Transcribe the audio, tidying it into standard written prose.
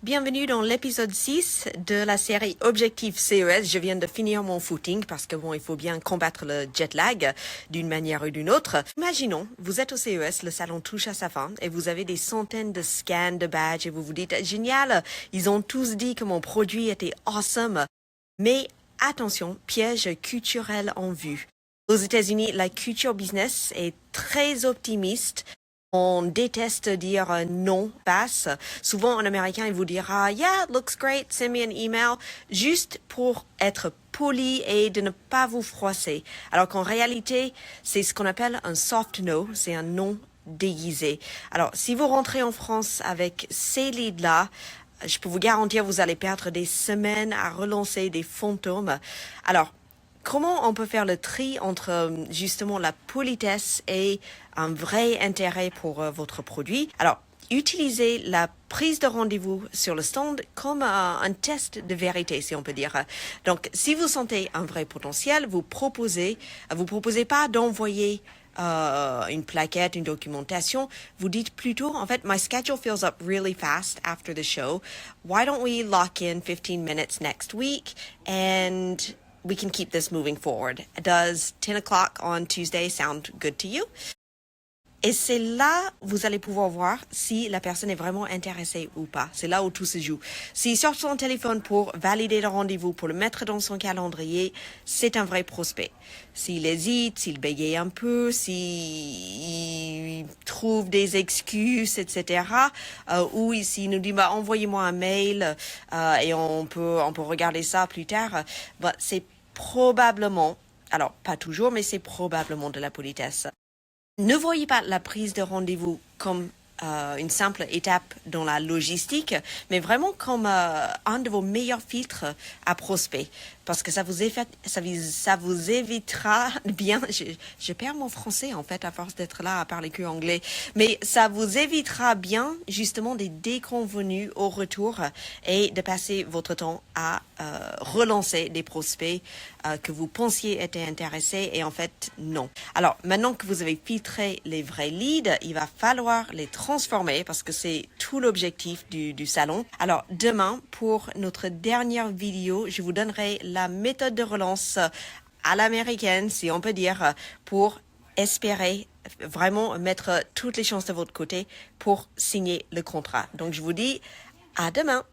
Bienvenue dans l'épisode 6 de la série Objectif CES. Je viens de finir mon footing parce que il faut bien combattre le jet lag d'une manière ou d'une autre. Imaginons, vous êtes au CES, le salon touche à sa fin et vous avez des centaines de scans, de badges et vous vous dites, génial, ils ont tous dit que mon produit était awesome. Mais attention, piège culturel en vue. Aux États-Unis, la culture business est très optimiste. On déteste dire non passe. Souvent, en américain, il vous dira yeah, it looks great, send me an email, juste pour être poli et de ne pas vous froisser. Alors qu'en réalité, c'est ce qu'on appelle un soft no, c'est un non déguisé. Alors, si vous rentrez en France avec ces leads-là, je peux vous garantir, vous allez perdre des semaines à relancer des fantômes. Alors, comment on peut faire le tri entre justement la politesse et un vrai intérêt pour votre produit? Alors, utilisez la prise de rendez-vous sur le stand comme un test de vérité, si on peut dire. Donc, si vous sentez un vrai potentiel, vous proposez pas d'envoyer une plaquette, une documentation. Vous dites plutôt, en fait, my schedule fills up really fast after the show. Why don't we lock in 15 minutes next week and we can keep this moving forward. Does 10 o'clock on Tuesday sound good to you? Et c'est là vous allez pouvoir voir si la personne est vraiment intéressée ou pas. C'est là où tout se joue. S'il sort son téléphone pour valider le rendez-vous, pour le mettre dans son calendrier, c'est un vrai prospect. S'il hésite, s'il bégaye un peu, s'il trouve des excuses, etc., ou s'il nous dit envoyez-moi un mail et on peut regarder ça plus tard, c'est probablement, alors pas toujours, mais c'est probablement de la politesse. Ne voyez pas la prise de rendez-vous comme une simple étape dans la logistique, mais vraiment comme un de vos meilleurs filtres à prospect. Parce que ça vous évitera bien, je perds mon français en fait à force d'être là à parler que anglais, mais ça vous évitera bien justement des déconvenus au retour et de passer votre temps à relancer des prospects que vous pensiez étaient intéressés et en fait non. Alors maintenant que vous avez filtré les vrais leads, il va falloir les transformer parce que c'est tout l'objectif du salon. Alors demain pour notre dernière vidéo, je vous donnerai la méthode de relance à l'américaine, si on peut dire, pour espérer vraiment mettre toutes les chances de votre côté pour signer le contrat. Donc je vous dis à demain.